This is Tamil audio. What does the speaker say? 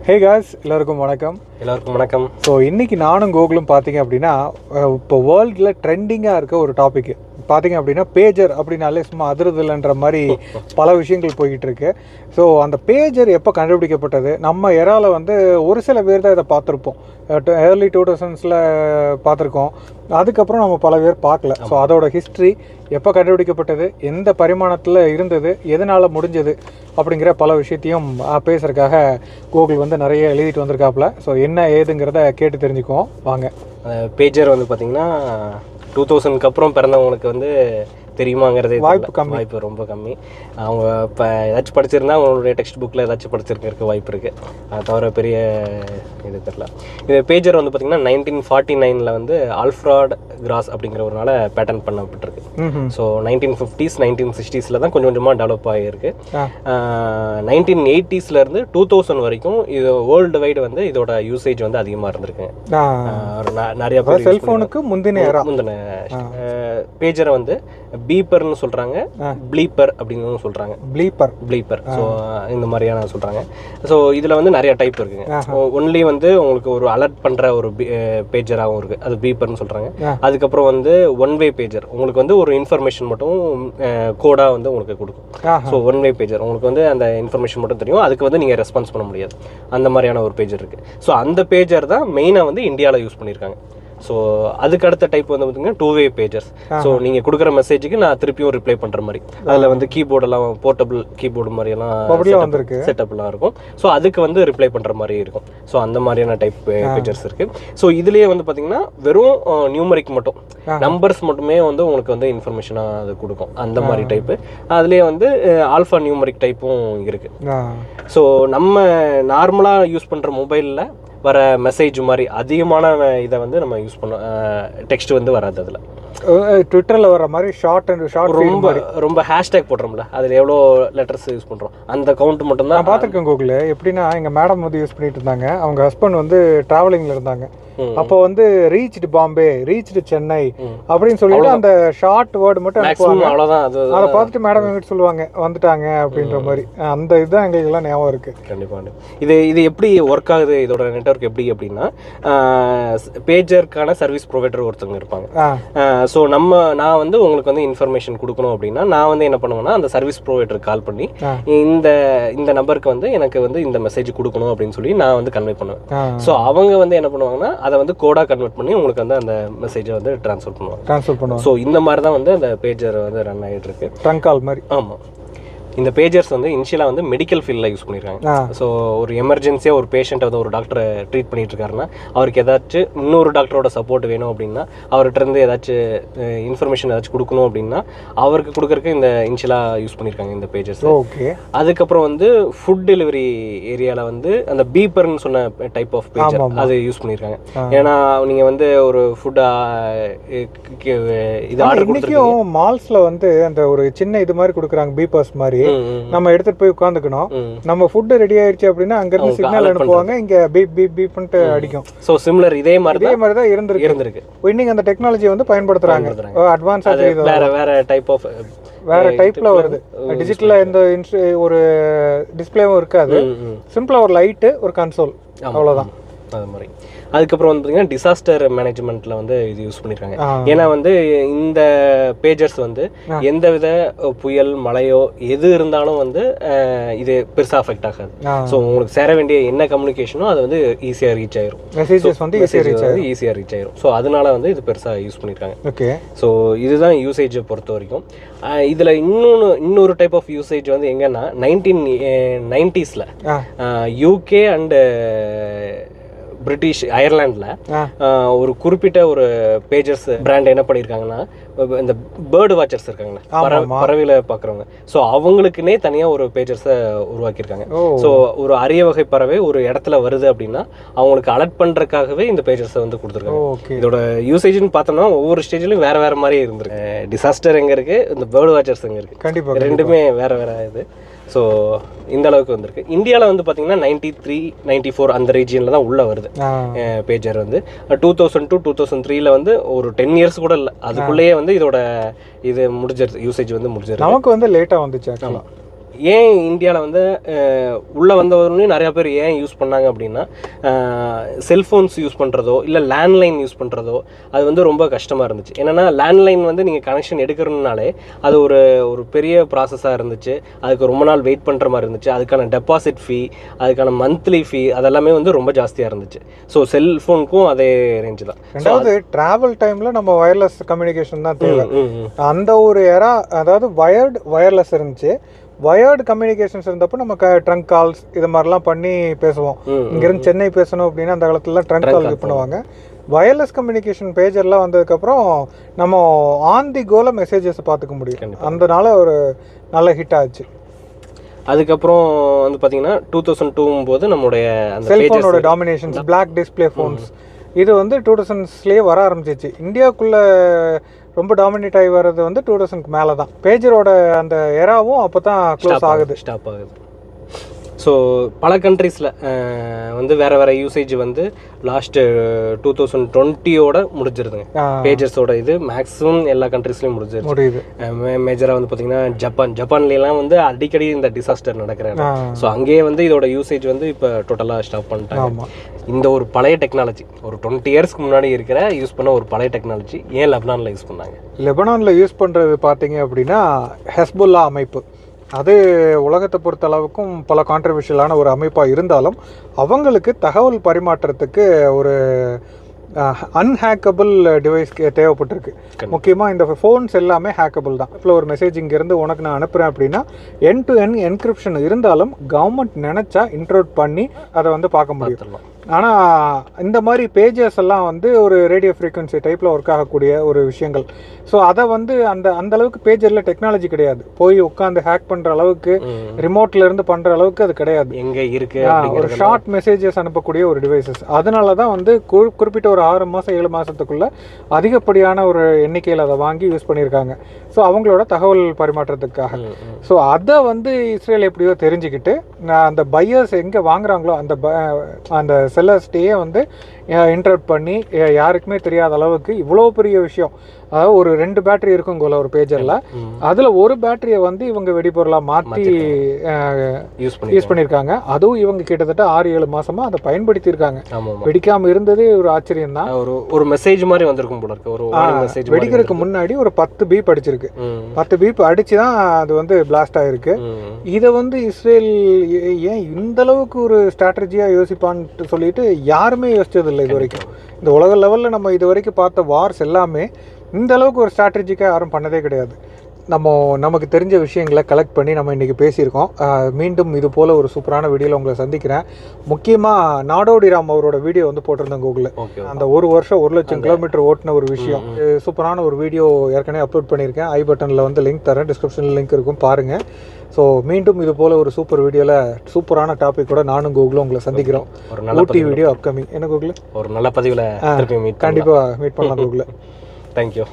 ஹே காய்ஸ், எல்லாருக்கும் வணக்கம். ஸோ இன்றைக்கி நானும் கோகுலும் பார்த்தீங்க அப்படின்னா இப்போ வேர்ல்டில் ட்ரெண்டிங்காக இருக்க ஒரு டாபிக் பார்த்தீங்க அப்படின்னா பேஜர் அப்படின்னாலே சும்மா அதிர்தில்லைன்ற மாதிரி பல விஷயங்கள் போய்கிட்டு இருக்கு. ஸோ அந்த பேஜர் எப்போ கண்டுபிடிக்கப்பட்டது, நம்ம எராவில் வந்து ஒரு சில பேர் தான் இதை பார்த்துருப்போம். ஏர்லி 2000s பார்த்துருக்கோம். அதுக்கப்புறம் நம்ம பல பேர் பார்க்கல. ஸோ அதோட ஹிஸ்ட்ரி, எப்போ கண்டுபிடிக்கப்பட்டது, எந்த பரிமாணத்தில் இருந்தது, எதனால் முடிஞ்சது அப்படிங்கிற பல விஷயத்தையும் பேசுகிறதுக்காக கோகுல் வந்து நிறைய எழுதிட்டு வந்திருக்காப்புல. ஸோ என்ன ஏதுங்கிறத கேட்டு தெரிஞ்சுக்குவோம் வாங்க. பேஜர் வந்து பார்த்திங்கன்னா 2000க்கு அப்புறம் பிறந்தவங்களுக்கு வந்து தெரியுமாங்கிறதே வாய்ப்பு ரொம்ப கம்மி. அவங்க இப்போ ஏதாச்சும் படிச்சிருந்தா அவங்களுடைய டெக்ஸ்ட் புக்கில் ஏதாச்சும் படிச்சிருக்க வாய்ப்பு இருக்குது. அது தவிர பெரிய இது தெரில. இது பேஜர் வந்து பார்த்திங்கன்னா 1949 வந்து ஆல்ஃப்ராட் கிராஸ் அப்படிங்கிற ஒரு நாள் பேட்டன் பண்ணப்பட்டிருக்கு. ஸோ 1950s 1960s தான் கொஞ்சம் கொஞ்சமாக டெவலப் ஆகியிருக்கு. 1980s 2000 வரைக்கும் இது வேர்ல்டு வைடு வந்து இதோட யூசேஜ் வந்து அதிகமாக இருந்திருக்கு. நிறைய பேர் செல்ஃபோனுக்கு முந்தின பேஜரை வந்து பீப்பர்னு சொல்கிறாங்க, ப்ளீப்பர் அப்படின்னு சொல்கிறாங்க. ப்ளீப்பர் ஸோ இந்த மாதிரியான சொல்கிறாங்க. ஸோ இதில் வந்து நிறைய டைப் இருக்குங்க. ஒன்லி வந்து உங்களுக்கு ஒரு அலர்ட் பண்ணுற ஒரு பேஜராகவும் இருக்குது, அது பீப்பர்னு சொல்கிறாங்க. அதுக்கப்புறம் வந்து ஒன் வே பேஜர், உங்களுக்கு வந்து ஒரு இன்ஃபர்மேஷன் மட்டும் கோடாக வந்து உங்களுக்கு கொடுக்கும். ஸோ ஒன் வே பேஜர் உங்களுக்கு வந்து அந்த இன்ஃபர்மேஷன் மட்டும் தெரியும், அதுக்கு வந்து நீங்கள் ரெஸ்பான்ஸ் பண்ண முடியாது. அந்த மாதிரியான ஒரு பேஜர் இருக்குது. ஸோ அந்த பேஜர் தான் மெயினாக வந்து இந்தியாவில் யூஸ் பண்ணியிருக்காங்க. ஸோ அதுக்கு அடுத்த டைப் வந்து பார்த்தீங்கன்னா 2 வே பேஜர்ஸ். ஸோ நீங்கள் கொடுக்குற மெசேஜுக்கு நான் திருப்பியும் ரிப்ளை பண்ணுற மாதிரி, அதில் வந்து கீபோர்டெல்லாம் போர்ட்டபிள் கீபோர்டு மாதிரியெல்லாம் செட்டப்லாம் இருக்கும். ஸோ அதுக்கு வந்து ரிப்ளை பண்ணுற மாதிரி இருக்கும். ஸோ அந்த மாதிரியான டைப் பேஜர்ஸ் இருக்குது. ஸோ இதுலேயே வந்து பார்த்தீங்கன்னா வெறும் நியூமரிக் மட்டும், நம்பர்ஸ் மட்டுமே வந்து உங்களுக்கு வந்து இன்ஃபர்மேஷனாக அது கொடுக்கும். அந்த மாதிரி டைப்பு. அதுலேயே வந்து ஆல்ஃபா நியூமரிக் டைப்பும் இருக்குது. ஸோ நம்ம நார்மலாக யூஸ் பண்ணுற மொபைலில் வர மெசேஜ் மாதிரி அதிகமான இதை வந்து நம்ம யூஸ் பண்ணோம். டெக்ஸ்ட் வந்து வராது. அதில் ட்விட்டரில் வர மாதிரி ஷார்ட் ரொம்ப ஹேஷ்டேக் போடுறோம்ல, அதில் எவ்வளோ லெட்டர்ஸ் யூஸ் பண்ணுறோம் அந்த கவுண்ட் மட்டும் தான் பார்த்துருக்கேன் கூகுள். எப்படின்னா எங்கள் மேடம் வந்து யூஸ் பண்ணிட்டு இருந்தாங்க. அவங்க ஹஸ்பண்ட் வந்து ட்ராவலிங்கில் இருந்தாங்க. அப்போ வந்து ரீச்டு பாம்பே, ரீச்டு சென்னை அப்படின்னு சொல்லிட்டு அந்த ஷார்ட் வேர்டு மட்டும் அனுப்புவாங்க. அவ்வளோதான். அதை பார்த்துட்டு மேடம் எங்கிட்ட சொல்லுவாங்க வந்துட்டாங்க அப்படின்ற மாதிரி. அந்த இதுதான் எங்களுக்கு எல்லாம் ஞாபகம் இருக்கு. கண்டிப்பாக. இது எப்படி ஒர்க் ஆகுது, இதோட நெட்வொர்க் எப்படி அப்படின்னா, பேஜருக்கான சர்வீஸ் ப்ரொவைடர் ஒருத்தவங்க இருப்பாங்க. ஸோ நான் வந்து உங்களுக்கு வந்து இன்ஃபர்மேஷன் கொடுக்கணும் அப்படின்னா நான் வந்து என்ன பண்ணுவேன்னா அந்த சர்வீஸ் ப்ரொவைடருக்கு கால் பண்ணி இந்த நம்பருக்கு வந்து எனக்கு வந்து இந்த மெசேஜ் கொடுக்கணும் அப்படின்னு சொல்லி நான் வந்து கன்வே பண்ணுவேன். ஸோ அவங்க வந்து என்ன பண்ணுவாங்கன்னா அதை வந்து கோடா கன்வெர்ட் பண்ணி உங்களுக்கு வந்து அந்த மெசேஜை வந்து ட்ரான்ஸ்ஃபர் பண்ணுவாங்க. ஸோ இந்த மாதிரி தான் வந்து அந்த பேஜர் வந்து ரன் ஆகிட்டு இருக்கு. ட்ரங்க் கால் மாதிரி. ஆமாம். இந்த பேஜர்ஸ் வந்து இனிஷியலாக வந்து மெடிக்கல் ஃபீல்டில் யூஸ் பண்ணியிருக்காங்க. ஸோ ஒரு எமர்ஜென்சியாக ஒரு பேஷண்ட்டை வந்து ஒரு டாக்டரை ட்ரீட் பண்ணிட்டு இருக்காருன்னா அவருக்கு ஏதாச்சும் இன்னொரு டாக்டரோட சப்போர்ட் வேணும் அப்படின்னா, அவர்கிட்ட இருந்து ஏதாச்சும் இன்ஃபர்மேஷன் ஏதாச்சும் கொடுக்கணும் அப்படின்னா அவருக்கு கொடுக்கறதுக்கு இந்த இனிஷியலாக யூஸ் பண்ணியிருக்காங்க இந்த பேஜர்ஸ். ஓகே. அதுக்கப்புறம் வந்து ஃபுட் டெலிவரி ஏரியாவில் வந்து அந்த பீப்பர்னு சொன்ன டைப் ஆஃப் பேஜர் அது யூஸ் பண்ணியிருக்காங்க. ஏன்னா நீங்கள் வந்து ஒரு ஃபுட்டாக இது ஆர்டர் கொடுத்துருக்கீங்க. மால்ஸில் வந்து அந்த ஒரு சின்ன இது மாதிரி கொடுக்குறாங்க, பீப்பர்ஸ் மாதிரி. நம்ம எடுத்துட்டு போய் உட்காந்துக்கணும். நம்ம ஃபுட் ரெடி ஆயிடுச்சு அப்படின்னா அங்க இருந்து சிக்னல் அனுப்புவாங்க, இங்க பீப் பீப் பீப்னு அடிக்கும். சோ சிமிலர் இதே மாதிரி தான் இருந்திருக்கு. இன்னைக்கு அந்த டெக்னாலஜி வந்து பயன்படுத்துறாங்க. அட்வான்ஸா வேற டைப் ஆஃப் வேற டைப்ல வருது. டிஜிட்டலா இந்த ஒரு டிஸ்பிளேவும் இருக்காது. சிம்பிளா ஒரு லைட், ஒரு கன்சோல், அவ்வளவுதான். அது மாதிரி. அதுக்கப்புறம் வந்து பார்த்தீங்கன்னா டிசாஸ்டர் மேனேஜ்மெண்ட்டில் வந்து இது யூஸ் பண்ணியிருக்காங்க. ஏன்னா வந்து இந்த பேஜர்ஸ் வந்து எந்த வித புயல் மழையோ எது இருந்தாலும் வந்து இது பெருசாக அஃபெக்ட் ஆகாது. ஸோ உங்களுக்கு சேர வேண்டிய என்ன கம்யூனிகேஷனோ அது வந்து ஈஸியாக ரீச் ஆயிரும். மெசேஜஸ் வந்து ஈஸியாக ரீச் ஆயிரும். ஸோ அதனால வந்து இது பெருசாக யூஸ் பண்ணியிருக்காங்க. ஓகே. ஸோ இதுதான் யூசேஜை பொறுத்த வரைக்கும். இதில் இன்னொரு டைப் ஆஃப் யூசேஜ் வந்து எங்கன்னா 1990s யூகே அண்டு பிரிட்டிஷ் அயர்லாண்டில் ஒரு குறிப்பிட்ட ஒரு பேஜர்ஸ் பிராண்ட் என்ன பண்ணியிருக்காங்கன்னா, இந்த பேர்டு வாட்சர்ஸ் இருக்காங்களே, பறவையில பார்க்குறவங்க, ஸோ அவங்களுக்குன்னே தனியாக ஒரு பேஜர்ஸை உருவாக்கியிருக்காங்க. ஸோ ஒரு அரிய வகை பறவை ஒரு இடத்துல வருது அப்படின்னா அவங்களுக்கு அலர்ட் பண்ணுறதுக்காகவே இந்த பேஜர்ஸை வந்து கொடுத்துருக்காங்க. இதோட யூசேஜ்னு பார்த்தோம்னா ஒவ்வொரு ஸ்டேஜ்லையும் வேற வேற மாதிரி இருந்திருக்கு. டிசாஸ்டர் எங்கே இருக்குது, இந்த பேர்டு வாட்சர்ஸ் எங்கே இருக்குது, கண்டிப்பாக ரெண்டுமே வேற வேற இது. ஸோ இந்த அளவுக்கு வந்திருக்கு. இந்தியாவில் வந்து பார்த்தீங்கன்னா 93, 94 அந்த ரீஜியனில் தான் உள்ளே வருது பேஜர் வந்து. 2000 to 2003 வந்து ஒரு 10 years கூட இல்லை, அதுக்குள்ளேயே வந்து இதோட இது முடிஞ்சிருது, யூசேஜ் வந்து முடிஞ்சிருது. நமக்கு வந்து லேட்டாக வந்துச்சு. ஏன் இந்தியாவில் வந்து உள்ளே வந்தவரையும் நிறையா பேர் ஏன் யூஸ் பண்ணாங்க அப்படின்னா, செல்ஃபோன்ஸ் யூஸ் பண்ணுறதோ இல்லை லேண்ட்லைன் யூஸ் பண்ணுறதோ அது வந்து ரொம்ப கஷ்டமாக இருந்துச்சு. என்னென்னா லேண்ட்லைன் வந்து நீங்கள் கனெக்ஷன் எடுக்கிறதுனாலே அது ஒரு ஒரு பெரிய ப்ராசஸாக இருந்துச்சு. அதுக்கு ரொம்ப நாள் வெயிட் பண்ணுற மாதிரி இருந்துச்சு. அதுக்கான டெபாசிட் ஃபீ, அதுக்கான மந்த்லி ஃபீ அதெல்லாமே வந்து ரொம்ப ஜாஸ்தியாக இருந்துச்சு. ஸோ செல்ஃபோனுக்கும் அதே ரேஞ்சு தான். அதாவது ட்ராவல் டைமில் நம்ம வயர்லெஸ் கம்யூனிகேஷன் தான் தேவை. அந்த ஒரு ஏரா, அதாவது வயர்லெஸ் இருந்துச்சு. வயர்டு கம்யூனிகேஷன்ஸ் இருந்தப்போ நம்ம ட்ரங்க் கால்ஸ் இது மாதிரிலாம் பண்ணி பேசுவோம். இங்கேருந்து சென்னை பேசணும் அப்படின்னா அந்த காலத்துலலாம் ட்ரங்க் கால் யூஸ் பண்ணுவாங்க. வயர்லெஸ் கம்யூனிகேஷன் பேஜர்லாம் வந்ததுக்கப்புறம் நம்ம ஆன் தி கோல மெசேஜஸ் பார்த்துக்க முடியும். அதனால ஒரு நல்ல ஹிட் ஆச்சு. அதுக்கப்புறம் வந்து பார்த்தீங்கன்னா 2002 போது நம்மளுடைய செல்ஃபோனோட டாமினேஷன்ஸ், பிளாக் டிஸ்பிளே ஃபோன்ஸ் இது வந்து 2000ஸ்லேயே வர ஆரம்பிச்சிச்சு. இந்தியாவுக்குள்ளே ரொம்ப டாமினேட் ஆகி வர்றது வந்து 2000க்கு மேலே தான். பேஜரோட அந்த எராவும் அப்போ தான் ஸ்டாப் ஆகுது. ஸோ பல கண்ட்ரீஸில் வந்து வேறு யூசேஜ் வந்து லாஸ்ட்டு 2020 முடிஞ்சிருதுங்க. பேஜர்ஸோட இது மேக்ஸிமம் எல்லா கண்ட்ரீஸ்லையும் முடிஞ்சிருது. மேஜராக வந்து பார்த்தீங்கன்னா ஜப்பான்லாம் வந்து அடிக்கடி இந்த டிசாஸ்டர் நடக்கிறாங்க. ஸோ அங்கேயே வந்து இதோட யூசேஜ் வந்து இப்போ டோட்டலாக ஸ்டாப் பண்ணிட்டாங்க. இந்த ஒரு பழைய டெக்னாலஜி, ஒரு 20 இயர்ஸ்க்கு முன்னாடி இருக்கிற யூஸ் பண்ண ஒரு பழைய டெக்னாலஜி ஏன் லெபனானில் யூஸ் பண்ணாங்க? லெபனானில் யூஸ் பண்ணுறது பார்த்தீங்க அப்படின்னா ஹெஸ்புல்லா அமைப்பு. அது உலகத்தை பொறுத்த அளவுக்கும் பல கான்ட்ரவர்ஷியலான ஒரு அமைப்பாக இருந்தாலும் அவங்களுக்கு தகவல் பரிமாற்றத்துக்கு ஒரு அன்ஹேக்கபிள் டிவைஸ் தேவைப்பட்டிருக்கு. முக்கியமாக இந்த ஃபோன்ஸ் எல்லாமே ஹேக்கபிள் தான். இப்போ ஒரு மெசேஜ் இங்கேருந்து உனக்கு நான் அனுப்புகிறேன் அப்படின்னா என் டு என் என்கிரிப்ஷன் இருந்தாலும் கவர்மெண்ட் நினச்சா இன்ட்ரோட் பண்ணி அதை வந்து பார்க்க முடியும். ஆனால் இந்த மாதிரி பேஜஸ் எல்லாம் வந்து ஒரு ரேடியோ ஃப்ரீக்வன்சி டைப்பில் ஒர்க் ஆகக்கூடிய ஒரு விஷயங்கள். ஸோ அதை வந்து அந்த அளவுக்கு பேஜரில் டெக்னாலஜி கிடையாது. போய் உட்காந்து ஹேக் பண்ணுற அளவுக்கு ரிமோட்டில் இருந்து பண்ணுற அளவுக்கு அது கிடையாது. எங்கே இருக்கு ஒரு ஷார்ட் மெசேஜஸ் அனுப்பக்கூடிய ஒரு டிவைசஸ். அதனால தான் வந்து குறிப்பிட்ட ஒரு 6 மாதம் 7 மாதத்துக்குள்ளே அதிகப்படியான ஒரு எண்ணிக்கையில் அதை வாங்கி யூஸ் பண்ணியிருக்காங்க. ஸோ அவங்களோட தகவல் பரிமாற்றத்துக்காக. ஸோ அதை வந்து இஸ்ரேல் எப்படியோ தெரிஞ்சுக்கிட்டு அந்த பையர்ஸ் எங்கே வாங்குறாங்களோ அந்த செல்லர்ஸ்டையே வந்து இன்டரப்ட் பண்ணி யாருக்குமே தெரியாத அளவுக்கு இவ்வளோ பெரிய விஷயம். அதாவது ஒரு 2 பேட்டரி இருக்கும் போல ஒரு பேஜரில், அதில் ஒரு பேட்டரியை வந்து இவங்க வெடிபொருளாக மாற்றி யூஸ் பண்ணியிருக்காங்க. அதுவும் இவங்க கிட்டத்தட்ட 6-7 மாசமா அதை பயன்படுத்தியிருக்காங்க. வெடிக்காமல் இருந்ததே ஒரு ஆச்சரியம் தான். ஒரு மெசேஜ் மாதிரி வந்திருக்கும் போல இருக்கு. ஒரு மெசேஜ் வெடிக்கிறதுக்கு முன்னாடி ஒரு 10 பீப் அடிச்சிருக்கு. 10 பீப் அடிச்சு தான் அது வந்து பிளாஸ்ட் ஆகிருக்கு. இதை வந்து இஸ்ரேல் ஏன் இந்த அளவுக்கு ஒரு ஸ்ட்ராட்டஜியாக யோசிப்பான்னு சொல்லிட்டு யாருமே யோசிச்சதில்லை இது வரைக்கும். இந்த உலக லெவலில் நம்ம இது வரைக்கும் பார்த்த வார்ஸ் எல்லாமே இந்த அளவுக்கு ஒரு ஸ்ட்ராட்டஜிக்காக யாரும் பண்ணதே கிடையாது. நமக்கு தெரிஞ்ச விஷயங்களை கலெக்ட் பண்ணி நம்ம இன்றைக்கி பேசியிருக்கோம். மீண்டும் இது போல் ஒரு சூப்பரான வீடியோவில் உங்களை சந்திக்கிறேன். முக்கியமாக நாடோடி ராம் அவரோட வீடியோ வந்து போட்டிருந்தேன் கூகுளில். அந்த 1 வருஷம் 1 லட்சம் கிலோமீட்டர் ஓட்டின ஒரு விஷயம், சூப்பரான ஒரு வீடியோ ஏற்கனவே அப்லோட் பண்ணியிருக்கேன். ஐ பட்டனில் வந்து லிங்க் தரேன், டிஸ்கிரிப்ஷனில் லிங்க் இருக்கும், பாருங்கள். ஸோ மீண்டும் இது போல் ஒரு சூப்பர் வீடியோவில் சூப்பரான டாபிக் கூட நானும் கூகுளும் உங்களை சந்திக்கிறோம். ஊட்டி வீடியோ அப்கமிங். என்ன கூகுள் ஒரு நல்ல பதிவில் கண்டிப்பாக மீட் பண்ணலாம் கூகுளில். தேங்க்யூ.